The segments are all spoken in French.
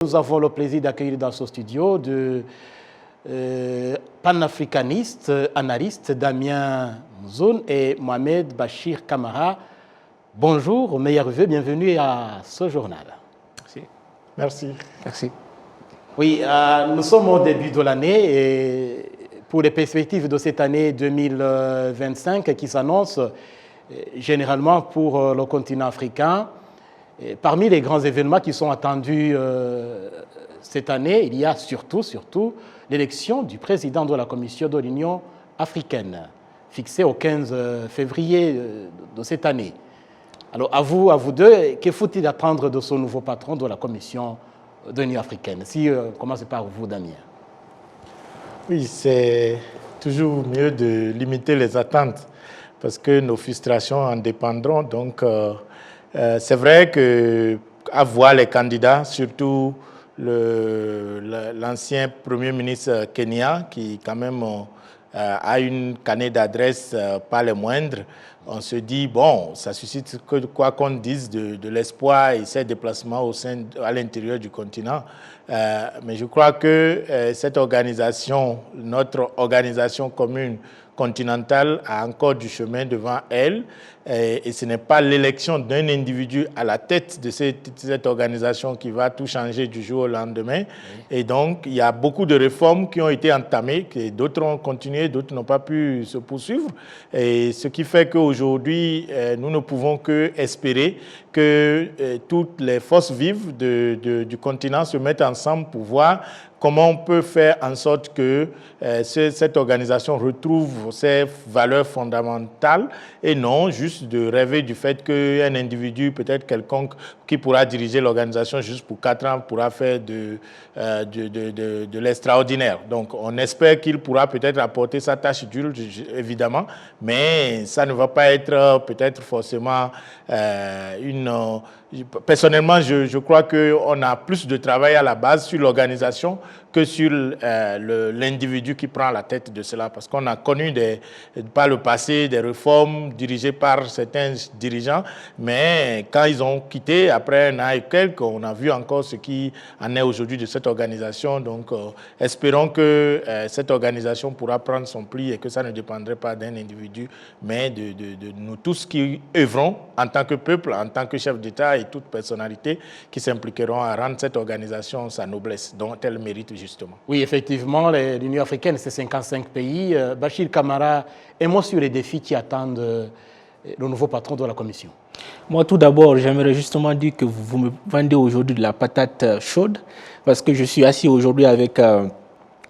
Nous avons le plaisir d'accueillir dans ce studio de panafricanistes, analystes Damien Mzoun et Mohamed Bachir Kamara. Bonjour, meilleurs vœux, bienvenue à ce journal. Merci. Merci. Merci. Oui, nous sommes au début de l'année et pour les perspectives de cette année 2025 qui s'annonce généralement pour le continent africain. Et parmi les grands événements qui sont attendus cette année, il y a surtout l'élection du président de la Commission de l'Union africaine, fixée au 15 février de cette année. Alors, à vous deux, que faut-il attendre de ce nouveau patron de la Commission de l'Union africaine? Si on commence par vous, Damien. Oui, c'est toujours mieux de limiter les attentes parce que nos frustrations en dépendront. Donc, c'est vrai qu'à voir les candidats, surtout l'ancien Premier ministre Kenya, qui quand même a une canette d'adresse pas les moindres, on se dit, bon, ça suscite quoi qu'on dise de l'espoir et ses déplacements à l'intérieur du continent. Mais je crois que cette organisation, notre organisation commune continentale, a encore du chemin devant elle. Et ce n'est pas l'élection d'un individu à la tête de cette organisation qui va tout changer du jour au lendemain. Oui. Et donc, il y a beaucoup de réformes qui ont été entamées, que d'autres ont continué, d'autres n'ont pas pu se poursuivre. Et ce qui fait qu'aujourd'hui, nous ne pouvons que espérer que toutes les forces vives du continent se mettent ensemble pour voir comment on peut faire en sorte que cette organisation retrouve ses valeurs fondamentales et non juste de rêver du fait qu'un individu, peut-être quelconque, qui pourra diriger l'organisation juste pour 4 ans, pourra faire de l'extraordinaire. Donc, on espère qu'il pourra peut-être apporter sa tâche dure, évidemment, mais ça ne va pas être peut-être forcément Personnellement, je crois qu'on a plus de travail à la base sur l'organisation que sur l'individu qui prend la tête de cela. Parce qu'on a connu par le passé des réformes dirigées par certains dirigeants, mais quand ils ont quitté, après un an et quelques, on a vu encore ce qui en est aujourd'hui de cette organisation. Donc, espérons que cette organisation pourra prendre son pli et que ça ne dépendrait pas d'un individu, mais de nous tous qui œuvrons en tant que peuple, en tant que chef d'État et toute personnalité qui s'impliqueront à rendre cette organisation sa noblesse dont elle mérite justement. Oui, effectivement, l'Union africaine, c'est 55 pays. Bachir Kamara, un mot sur les défis qui attendent le nouveau patron de la Commission. Moi, tout d'abord, j'aimerais justement dire que vous me vendez aujourd'hui de la patate chaude parce que je suis assis aujourd'hui avec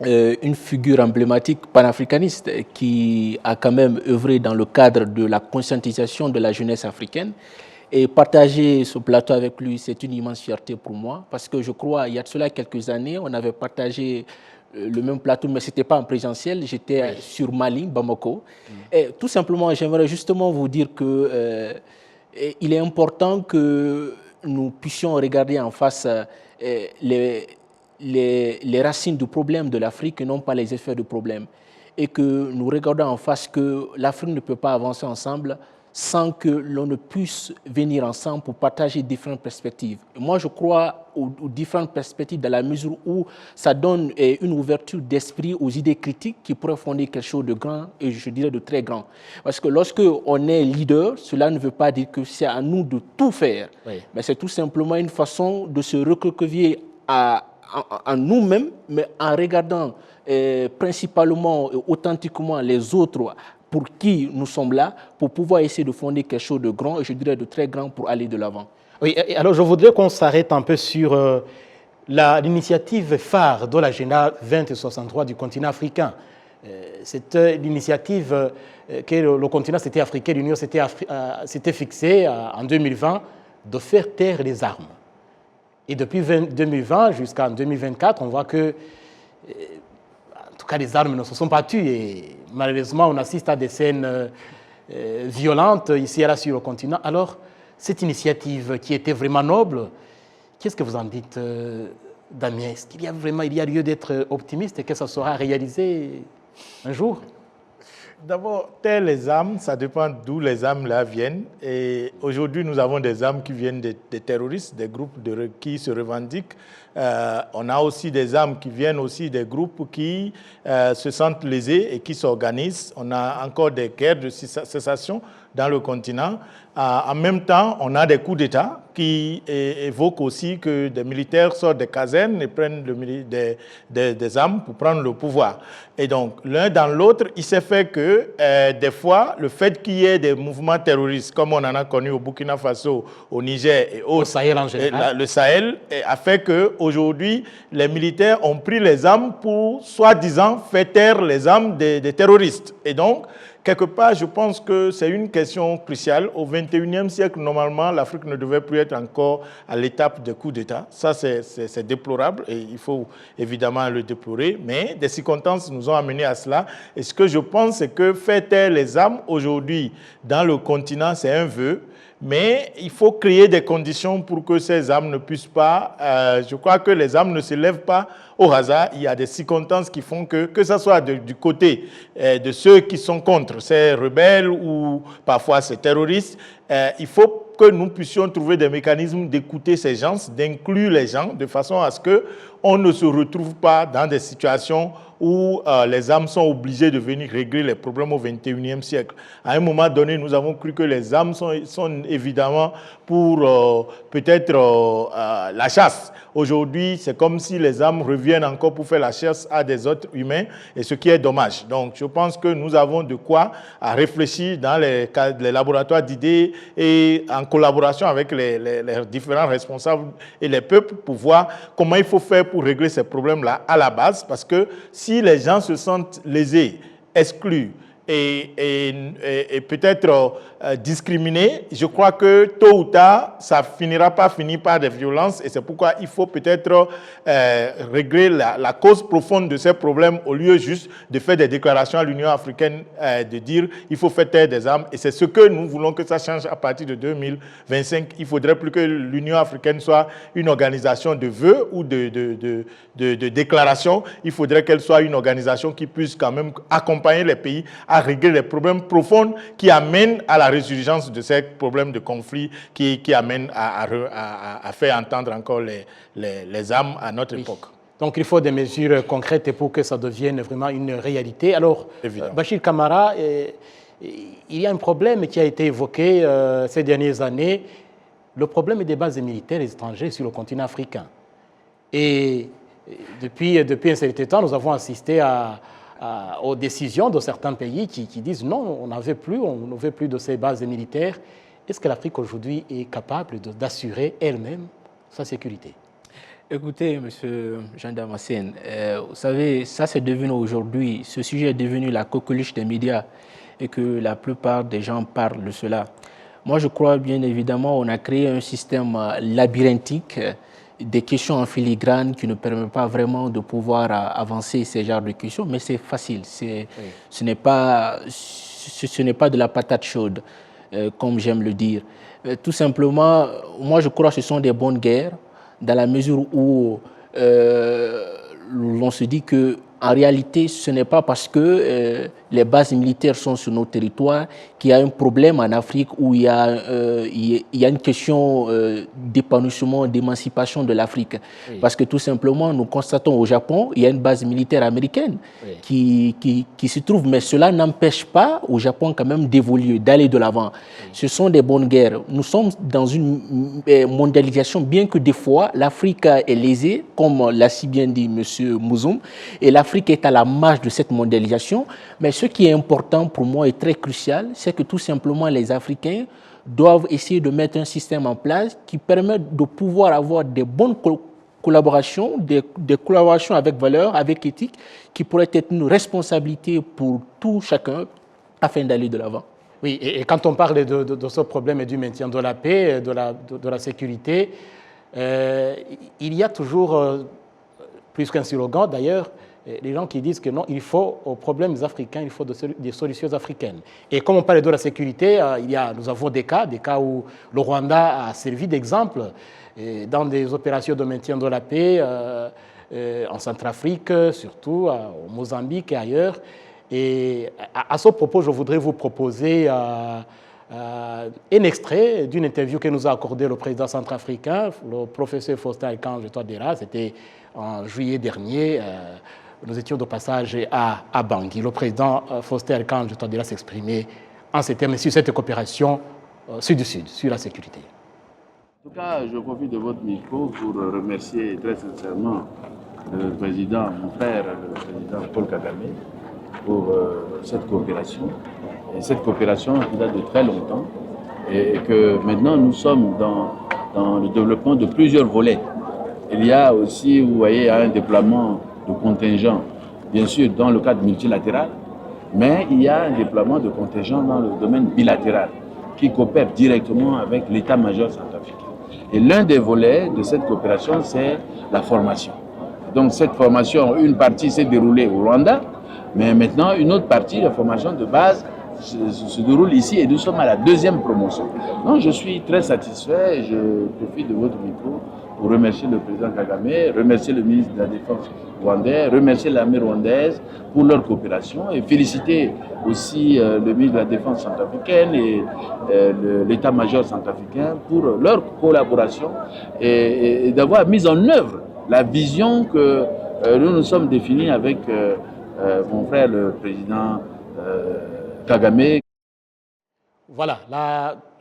une figure emblématique panafricaniste qui a quand même œuvré dans le cadre de la conscientisation de la jeunesse africaine. Et partager ce plateau avec lui, c'est une immense fierté pour moi parce que je crois, il y a de cela quelques années, on avait partagé le même plateau, mais ce n'était pas en présentiel, j'étais sur Mali, Bamako. Et tout simplement, j'aimerais justement vous dire que il est important que nous puissions regarder en face les racines du problème de l'Afrique et non pas les effets du problème. Et que nous regardons en face que l'Afrique ne peut pas avancer ensemble sans que l'on ne puisse venir ensemble pour partager différentes perspectives. Et moi, je crois aux différentes perspectives dans la mesure où ça donne une ouverture d'esprit aux idées critiques qui pourraient fonder quelque chose de grand et je dirais de très grand. Parce que lorsque on est leader, cela ne veut pas dire que c'est à nous de tout faire, mais c'est tout simplement une façon de se recroqueviller en nous-mêmes, mais en regardant principalement et authentiquement les autres pour qui nous sommes là, pour pouvoir essayer de fonder quelque chose de grand, et je dirais de très grand, pour aller de l'avant. Oui, alors je voudrais qu'on s'arrête un peu sur l'initiative phare de l'agenda 2063 du continent africain. C'est l'initiative que le continent africain, l'Union s'était fixée en 2020 de faire taire les armes. Et depuis 2020 jusqu'en 2024, on voit que en tout cas, les armes ne se sont pas tues et malheureusement, on assiste à des scènes violentes ici et là sur le continent. Alors, cette initiative qui était vraiment noble, qu'est-ce que vous en dites, Damien? Est-ce qu'il y a lieu d'être optimiste et que ça sera réalisé un jour? D'abord, taire les armes, ça dépend d'où les armes là viennent. Et aujourd'hui, nous avons des armes qui viennent des terroristes, des groupes qui se revendiquent. On a aussi des armes qui viennent aussi des groupes qui se sentent lésés et qui s'organisent. On a encore des guerres de sécession dans le continent. En même temps, on a des coups d'État qui évoquent aussi que des militaires sortent des casernes et prennent des armes pour prendre le pouvoir. Et donc, l'un dans l'autre, il s'est fait que des fois, le fait qu'il y ait des mouvements terroristes, comme on en a connu au Burkina Faso, au Niger et autres, au Sahel en général. Le Sahel a fait qu'aujourd'hui, les militaires ont pris les armes pour, soi-disant, faire taire les armes des terroristes. Et donc, quelque part, je pense que c'est une question cruciale. Au XXIe siècle, normalement, l'Afrique ne devait plus être encore à l'étape de coup d'État. Ça, c'est déplorable et il faut évidemment le déplorer. Mais des circonstances nous ont amenés à cela. Et ce que je pense, c'est que faire taire les armes aujourd'hui dans le continent, c'est un vœu. Mais il faut créer des conditions pour que ces armes ne puissent pas... je crois que les armes ne se lèvent pas au hasard. Il y a des circonstances qui font que ce soit du côté de ceux qui sont contre ces rebelles ou parfois ces terroristes, il faut que nous puissions trouver des mécanismes d'écouter ces gens, d'inclure les gens de façon à ce qu'on ne se retrouve pas dans des situations où les armes sont obligées de venir régler les problèmes au XXIe siècle. À un moment donné, nous avons cru que les armes sont évidemment pour peut-être la chasse. Aujourd'hui, c'est comme si les armes reviennent encore pour faire la chasse à des autres humains, et ce qui est dommage. Donc, je pense que nous avons de quoi à réfléchir dans les laboratoires d'idées et en collaboration avec les différents responsables et les peuples pour voir comment il faut faire pour régler ces problèmes-là à la base, parce que si les gens se sentent lésés, exclus et peut-être discriminés, je crois que tôt ou tard, ça finira par des violences, et c'est pourquoi il faut peut-être régler la cause profonde de ces problèmes au lieu juste de faire des déclarations à l'Union africaine, de dire il faut faire taire des armes, et c'est ce que nous voulons que ça change à partir de 2025. Il ne faudrait plus que l'Union africaine soit une organisation de vœux ou de déclarations. Il faudrait qu'elle soit une organisation qui puisse quand même accompagner les pays à régler les problèmes profonds qui amènent à la résurgence de ces problèmes de conflit qui amènent à faire entendre encore les armes à notre époque. Donc il faut des mesures concrètes pour que ça devienne vraiment une réalité. Alors, Bachir Camara, il y a un problème qui a été évoqué ces dernières années, le problème des bases militaires étrangères sur le continent africain. Et depuis un certain temps, nous avons assisté aux décisions de certains pays qui disent non, on ne veut plus de ces bases militaires. Est-ce que l'Afrique aujourd'hui est capable d'assurer elle-même sa sécurité? Écoutez, M. Jean Damascène, vous savez, ça c'est devenu aujourd'hui, ce sujet est devenu la coqueluche des médias et que la plupart des gens parlent de cela. Moi, je crois bien évidemment on a créé un système labyrinthique, des questions en filigrane qui ne permettent pas vraiment de pouvoir avancer ces genres de questions, mais c'est facile. Ce n'est pas de la patate chaude, comme j'aime le dire. Tout simplement, moi je crois que ce sont des bonnes guerres, dans la mesure où l'on se dit que en réalité, ce n'est pas parce que les bases militaires sont sur nos territoires qu'il y a un problème en Afrique où il y a une question d'épanouissement, d'émancipation de l'Afrique. Oui. Parce que tout simplement, nous constatons au Japon, il y a une base militaire américaine qui se trouve, mais cela n'empêche pas au Japon quand même d'évoluer, d'aller de l'avant. Oui. Ce sont des bonnes guerres. Nous sommes dans une mondialisation, bien que des fois, l'Afrique est lésée, comme l'a si bien dit M. Mouzoum, et l'Afrique est à la marge de cette mondialisation. Mais ce qui est important pour moi et très crucial, c'est que tout simplement les Africains doivent essayer de mettre un système en place qui permette de pouvoir avoir des bonnes collaborations, des collaborations avec valeur, avec éthique, qui pourraient être une responsabilité pour tout chacun afin d'aller de l'avant. Oui, et quand on parle de ce problème du maintien de la paix, de la sécurité, il y a toujours, plus qu'un slogan d'ailleurs, les gens qui disent que non, il faut aux problèmes africains, il faut des solutions africaines. Et comme on parle de la sécurité, nous avons des cas où le Rwanda a servi d'exemple dans des opérations de maintien de la paix en Centrafrique, surtout au Mozambique et ailleurs. Et à ce propos, je voudrais vous proposer un extrait d'une interview que nous a accordé le président centrafricain, le professeur Faustin Archange Touadéra. C'était en juillet dernier. Nous étions de passage à Bangui. Le président Faustin Archange Touadéra s'exprimait en ces termes sur cette coopération sud-sud, sur la sécurité. En tout cas, je profite de votre micro pour remercier très sincèrement le président, mon frère, le président Paul Kagame, pour cette coopération. Et cette coopération qui date de très longtemps et que maintenant nous sommes dans le développement de plusieurs volets. Il y a aussi, vous voyez, un déploiement de contingents, bien sûr dans le cadre multilatéral, mais il y a un déploiement de contingents dans le domaine bilatéral qui coopère directement avec l'état-major centrafricain. Et l'un des volets de cette coopération, c'est la formation. Donc cette formation, une partie s'est déroulée au Rwanda, mais maintenant une autre partie, la formation de base, se déroule ici et nous sommes à la deuxième promotion. Donc je suis très satisfait et je profite de votre micro pour remercier le président Kagame, remercier le ministre de la Défense rwandais, remercier l'armée rwandaise pour leur coopération et féliciter aussi le ministre de la Défense centrafricaine et l'état-major centrafricain pour leur collaboration et d'avoir mis en œuvre la vision que nous nous sommes définis avec mon frère le président Kagame. Voilà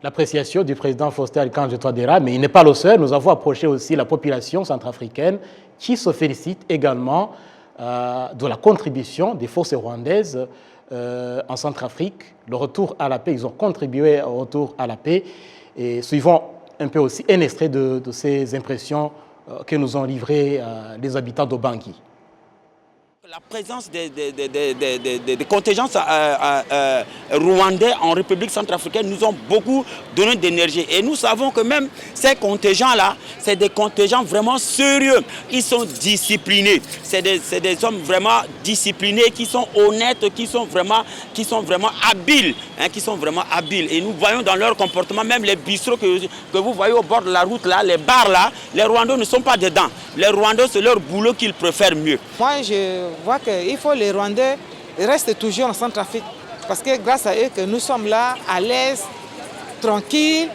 l'appréciation du président Faustin Archange Touadéra, mais il n'est pas le seul. Nous avons approché aussi la population centrafricaine qui se félicite également de la contribution des forces rwandaises en Centrafrique. Le retour à la paix, ils ont contribué au retour à la paix. Et suivons un peu aussi un extrait de ces impressions que nous ont livrées les habitants de Bangui. La présence des contingents rwandais en République centrafricaine nous ont beaucoup donné d'énergie. Et nous savons que même ces contingents-là, c'est des contingents vraiment sérieux. Ils sont disciplinés. C'est des hommes vraiment disciplinés, qui sont honnêtes, qui sont vraiment habiles. Qui sont vraiment habiles. Et nous voyons dans leur comportement, même les bistrots que vous voyez au bord de la route, là, les bars là, les Rwandais ne sont pas dedans. Les Rwandais, c'est leur boulot qu'ils préfèrent mieux. Moi, je vois qu'il faut les Rwandais restent toujours en Centrafrique parce que grâce à eux que nous sommes là à l'aise, tranquilles,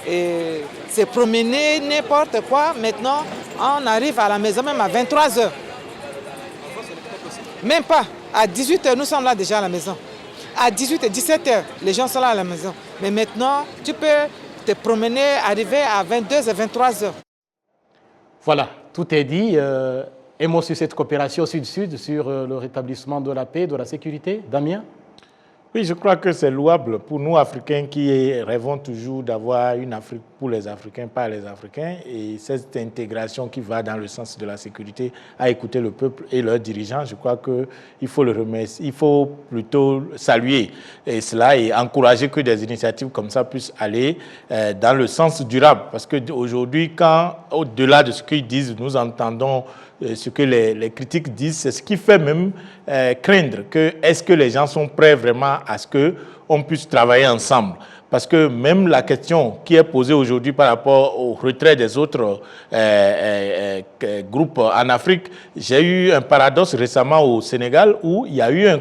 et se promener n'importe quoi. Maintenant, on arrive à la maison même à 23h. Même pas. À 18h, nous sommes là déjà à la maison. À 18h, 17h, les gens sont là à la maison. Mais maintenant, tu peux te promener, arriver à 22h, 23h. Voilà, tout est dit. Un mot sur cette coopération sud-sud, sur le rétablissement de la paix, de la sécurité. Damien? Oui, je crois que c'est louable pour nous, Africains, qui rêvons toujours d'avoir une Afrique pour les Africains, par les Africains. Et cette intégration qui va dans le sens de la sécurité, à écouter le peuple et leurs dirigeants, je crois qu'il faut le remercier. Il faut plutôt saluer cela et encourager que des initiatives comme ça puissent aller dans le sens durable. Parce qu'aujourd'hui, quand, au-delà de ce qu'ils disent, nous entendons ce que les critiques disent, c'est ce qui fait même craindre que est-ce que les gens sont prêts vraiment à ce qu'on puisse travailler ensemble. Parce que même la question qui est posée aujourd'hui par rapport au retrait des autres groupes en Afrique, j'ai eu un paradoxe récemment au Sénégal où il y a eu un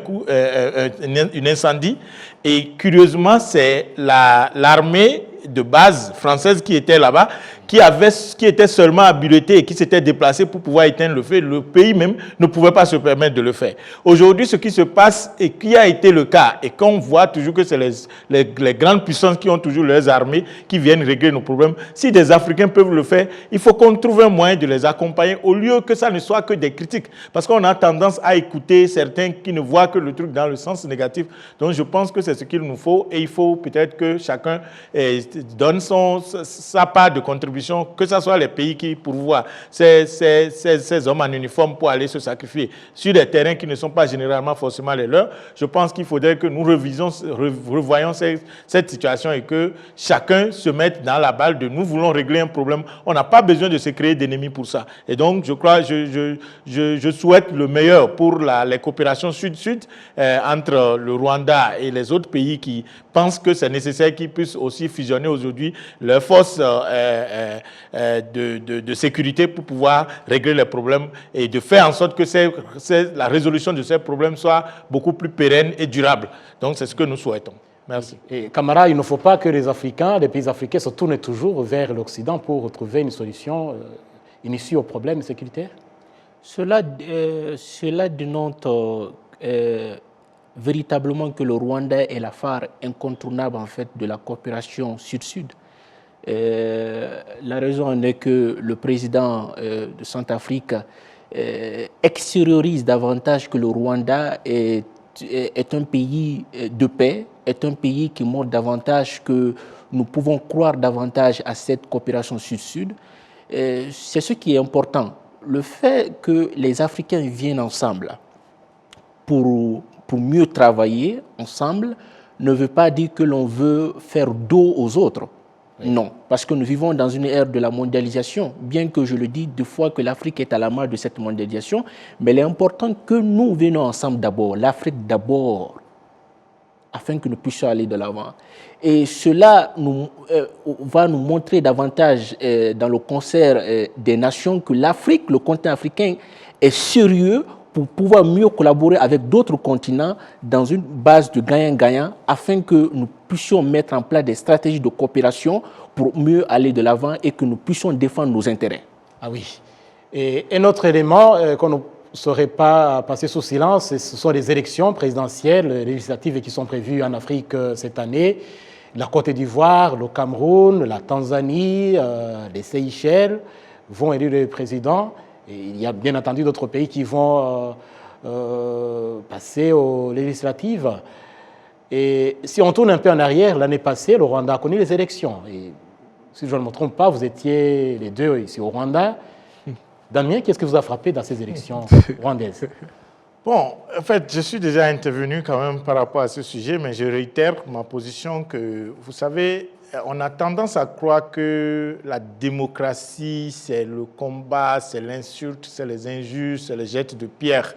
incendie et curieusement c'est l'armée de base française qui était là-bas, qui était seulement habilitée et qui s'était déplacée pour pouvoir éteindre le feu. Le pays même ne pouvait pas se permettre de le faire. Aujourd'hui, ce qui se passe et qui a été le cas, et qu'on voit toujours que c'est les grandes puissances qui ont toujours leurs armées qui viennent régler nos problèmes. Si des Africains peuvent le faire, il faut qu'on trouve un moyen de les accompagner au lieu que ça ne soit que des critiques. Parce qu'on a tendance à écouter certains qui ne voient que le truc dans le sens négatif. Donc je pense que c'est ce qu'il nous faut et il faut peut-être que chacun donne sa part de contribution, que ce soit les pays qui pourvoient ces hommes en uniforme pour aller se sacrifier sur des terrains qui ne sont pas généralement forcément les leurs. Je pense qu'il faudrait que nous revoyions cette situation et que chacun se mette dans la balle de nous voulons régler un problème. On n'a pas besoin de se créer d'ennemis pour ça. Et donc, je crois, je souhaite le meilleur pour les coopérations sud-sud entre le Rwanda et les autres pays qui pensent que c'est nécessaire qu'ils puissent aussi fusionner aujourd'hui leurs forces de sécurité pour pouvoir régler les problèmes et de faire en sorte que la résolution de ces problèmes soit beaucoup plus pérenne et durable. Donc c'est ce que nous souhaitons. Merci. Et Camara, il ne faut pas que les Africains, les pays africains se tournent toujours vers l'Occident pour trouver une solution, une issue aux problèmes sécuritaires. Cela dénote véritablement que le Rwanda est la phare incontournable en fait de la coopération sud-sud. La raison en est que le président de Centrafrique extériorise davantage que le Rwanda est un pays de paix, est un pays qui montre davantage que nous pouvons croire davantage à cette coopération sud-sud. C'est ce qui est important. Le fait que les Africains viennent ensemble pour mieux travailler ensemble ne veut pas dire que l'on veut faire dos aux autres. Oui. Non, parce que nous vivons dans une ère de la mondialisation, bien que je le dis deux fois que l'Afrique est à la marge de cette mondialisation, mais il est important que nous venions ensemble d'abord, l'Afrique d'abord, afin que nous puissions aller de l'avant. Et cela va nous montrer davantage dans le concert des nations que l'Afrique, le continent africain, est sérieux pour pouvoir mieux collaborer avec d'autres continents dans une base de gagnant-gagnant afin que nous puissions mettre en place des stratégies de coopération pour mieux aller de l'avant et que nous puissions défendre nos intérêts. Ah oui. Et un autre élément qu'on ne saurait pas passer sous silence, ce sont les élections présidentielles, législatives qui sont prévues en Afrique cette année. La Côte d'Ivoire, le Cameroun, la Tanzanie, les Seychelles vont élire le président. Et il y a bien entendu d'autres pays qui vont passer aux législatives. Et si on tourne un peu en arrière, l'année passée, le Rwanda a connu les élections. Et si je ne me trompe pas, vous étiez les deux ici au Rwanda. Damien, qu'est-ce qui vous a frappé dans ces élections rwandaises? Bon, en fait, je suis déjà intervenu quand même par rapport à ce sujet, mais je réitère ma position que, vous savez, on a tendance à croire que la démocratie, c'est le combat, c'est l'insulte, c'est les injures, c'est les jets de pierre.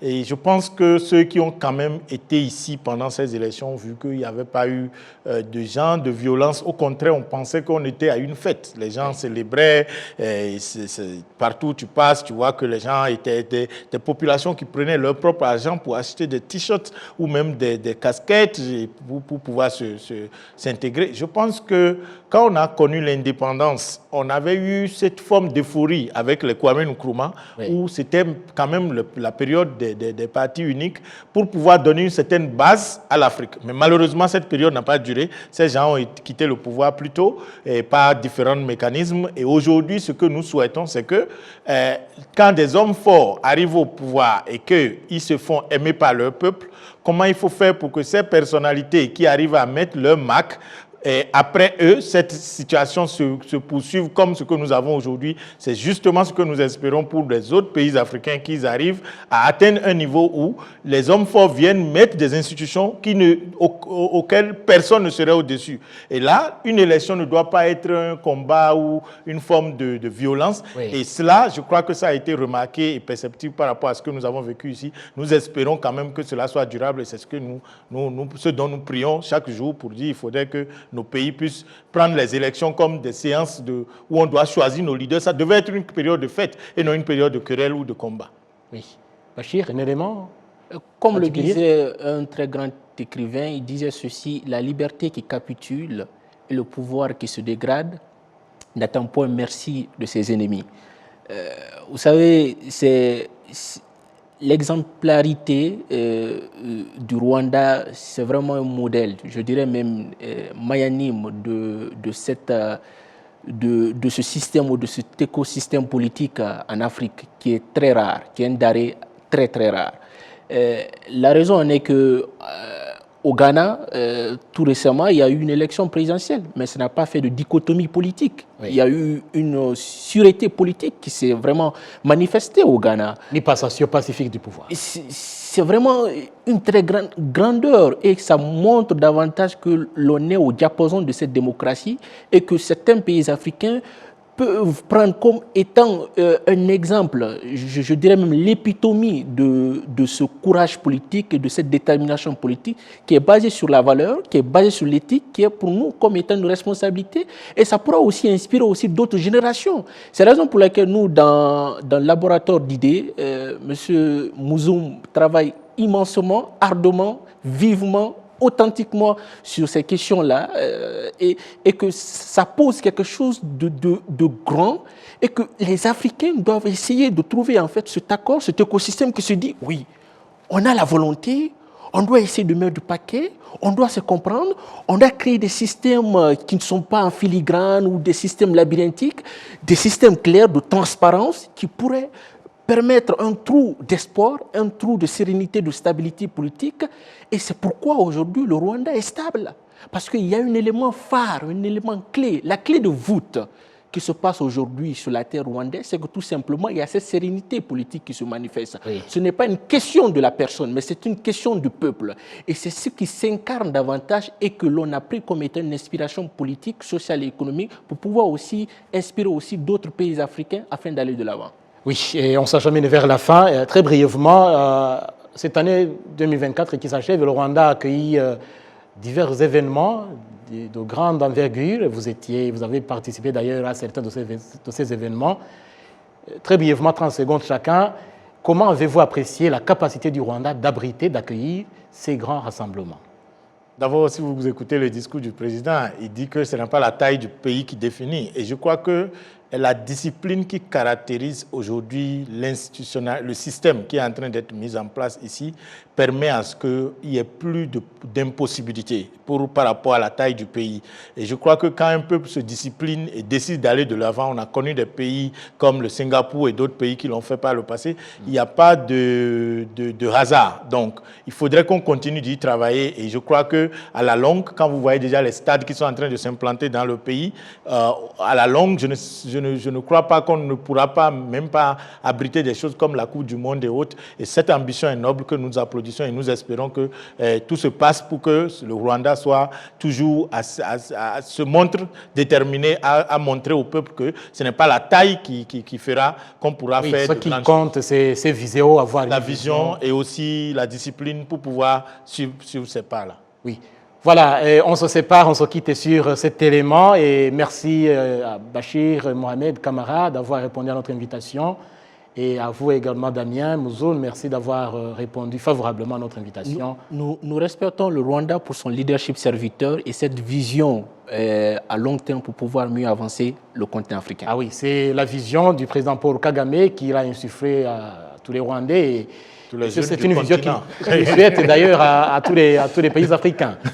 Et je pense que ceux qui ont quand même été ici pendant ces élections, vu qu'il n'y avait pas eu de gens de violence, au contraire, on pensait qu'on était à une fête. Les gens célébraient, partout où tu passes, tu vois que les gens étaient des populations qui prenaient leur propre argent pour acheter des t-shirts ou même des casquettes pour pouvoir s'intégrer. Je pense que quand on a connu l'indépendance, on avait eu cette forme d'euphorie avec les Kwame Nkrumah, oui, où c'était quand même la période des partis uniques pour pouvoir donner une certaine base à l'Afrique. Mais malheureusement, cette période n'a pas duré. Ces gens ont quitté le pouvoir plus tôt et par différents mécanismes. Et aujourd'hui, ce que nous souhaitons, c'est que quand des hommes forts arrivent au pouvoir et qu'ils se font aimer par leur peuple, comment il faut faire pour que ces personnalités qui arrivent à mettre leur marque, et après eux, cette situation se poursuive comme ce que nous avons aujourd'hui. C'est justement ce que nous espérons pour les autres pays africains, qu'ils arrivent à atteindre un niveau où les hommes forts viennent mettre des institutions auxquelles personne ne serait au-dessus. Et là, une élection ne doit pas être un combat ou une forme de violence. Oui. Et cela, je crois que ça a été remarqué et perceptible par rapport à ce que nous avons vécu ici. Nous espérons quand même que cela soit durable et c'est ce que ce dont nous prions chaque jour pour dire qu'il faudrait que nos pays puissent prendre les élections comme des séances où on doit choisir nos leaders. Ça devait être une période de fête et non une période de querelle ou de combat. Oui. Bachir, un élément comme le disait un très grand écrivain, il disait ceci: la liberté qui capitule et le pouvoir qui se dégrade n'attend point merci de ses ennemis. Vous savez, c'est l'exemplarité du Rwanda, c'est vraiment un modèle, je dirais même magnanime de ce système ou de cet écosystème politique en Afrique qui est très rare, qui est un denrée très très rare. La raison en est que au Ghana, tout récemment, il y a eu une élection présidentielle, mais ça n'a pas fait de dichotomie politique. Oui. Il y a eu une sûreté politique qui s'est vraiment manifestée au Ghana. Ni passation pacifique du pouvoir. C'est vraiment une très grande grandeur et ça montre davantage que l'on est au diapason de cette démocratie et que certains pays africains peuvent prendre comme étant un exemple, je dirais même l'épitomie de ce courage politique et de cette détermination politique qui est basée sur la valeur, qui est basée sur l'éthique, qui est pour nous comme étant une responsabilité. Et ça pourra aussi inspirer aussi d'autres générations. C'est la raison pour laquelle nous, dans le laboratoire d'idées, M. Mouzoum travaille immensément, ardemment, vivement, authentiquement sur ces questions-là et que ça pose quelque chose de grand et que les Africains doivent essayer de trouver en fait cet accord, cet écosystème qui se dit oui, on a la volonté, on doit essayer de mettre du paquet, on doit se comprendre, on doit créer des systèmes qui ne sont pas en filigrane ou des systèmes labyrinthiques, des systèmes clairs de transparence qui pourraient permettre un trou d'espoir, un trou de sérénité, de stabilité politique. Et c'est pourquoi aujourd'hui le Rwanda est stable. Parce qu'il y a un élément phare, un élément clé, la clé de voûte qui se passe aujourd'hui sur la terre rwandaise, c'est que tout simplement, il y a cette sérénité politique qui se manifeste. Oui. Ce n'est pas une question de la personne, mais c'est une question du peuple. Et c'est ce qui s'incarne davantage et que l'on a pris comme étant une inspiration politique, sociale et économique pour pouvoir aussi inspirer aussi d'autres pays africains afin d'aller de l'avant. Oui, et on s'achemine vers la fin. Très brièvement, cette année 2024 qui s'achève, le Rwanda a accueilli divers événements de grande envergure. Vous avez participé d'ailleurs à certains de ces événements. Très brièvement, 30 secondes chacun. Comment avez-vous apprécié la capacité du Rwanda d'abriter, d'accueillir ces grands rassemblements? D'abord, si vous écoutez le discours du président, il dit que ce n'est pas la taille du pays qui définit. Et je crois que la discipline qui caractérise aujourd'hui le système qui est en train d'être mis en place ici permet à ce qu'il n'y ait plus d'impossibilité par rapport à la taille du pays. Et je crois que quand un peuple se discipline et décide d'aller de l'avant, on a connu des pays comme le Singapour et d'autres pays qui l'ont fait par le passé, il n'y a pas de hasard. Donc, il faudrait qu'on continue d'y travailler. Et je crois qu'à la longue, quand vous voyez déjà les stades qui sont en train de s'implanter dans le pays, à la longue, je ne crois pas qu'on ne pourra pas, même pas abriter des choses comme la Coupe du Monde et autres. Et cette ambition est noble que nous applaudissons et nous espérons que tout se passe pour que le Rwanda soit toujours se montre déterminé à montrer au peuple que ce n'est pas la taille qui fera qu'on pourra faire. Ce qui compte, c'est vidéos, avoir la vision et aussi la discipline pour pouvoir suivre ces pas-là. Oui. Voilà, on se sépare, on se quitte sur cet élément et merci à Bachir Mohamed Kamara d'avoir répondu à notre invitation et à vous également Damien Mouzoum, merci d'avoir répondu favorablement à notre invitation. Nous respectons le Rwanda pour son leadership serviteur et cette vision à long terme pour pouvoir mieux avancer le continent africain. Ah oui, c'est la vision du président Paul Kagame qui l'a insufflé à tous les Rwandais. C'est une vision qui souhaite d'ailleurs à tous les pays africains.